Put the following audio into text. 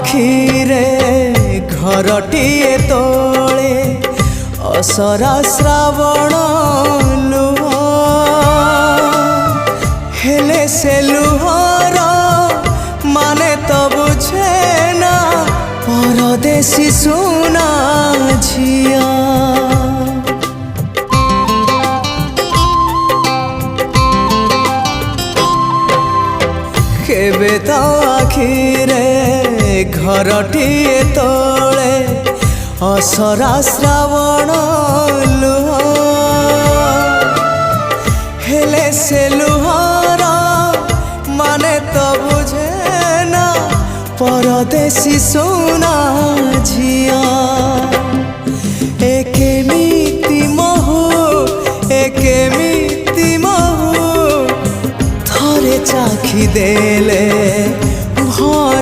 आखिरे घरटिए तोले असरा श्रावण लुह हेले से लुहर माने तो बुझे ना परदेसी सुना झिया केबे तो आखिरे घरटिए तोले असरा श्रावण लुह हेले से लुहर माने तो बुझे ना परदेसी सुना झिया एकेमिति महु एकेमिति महु थरे चाखी देले भय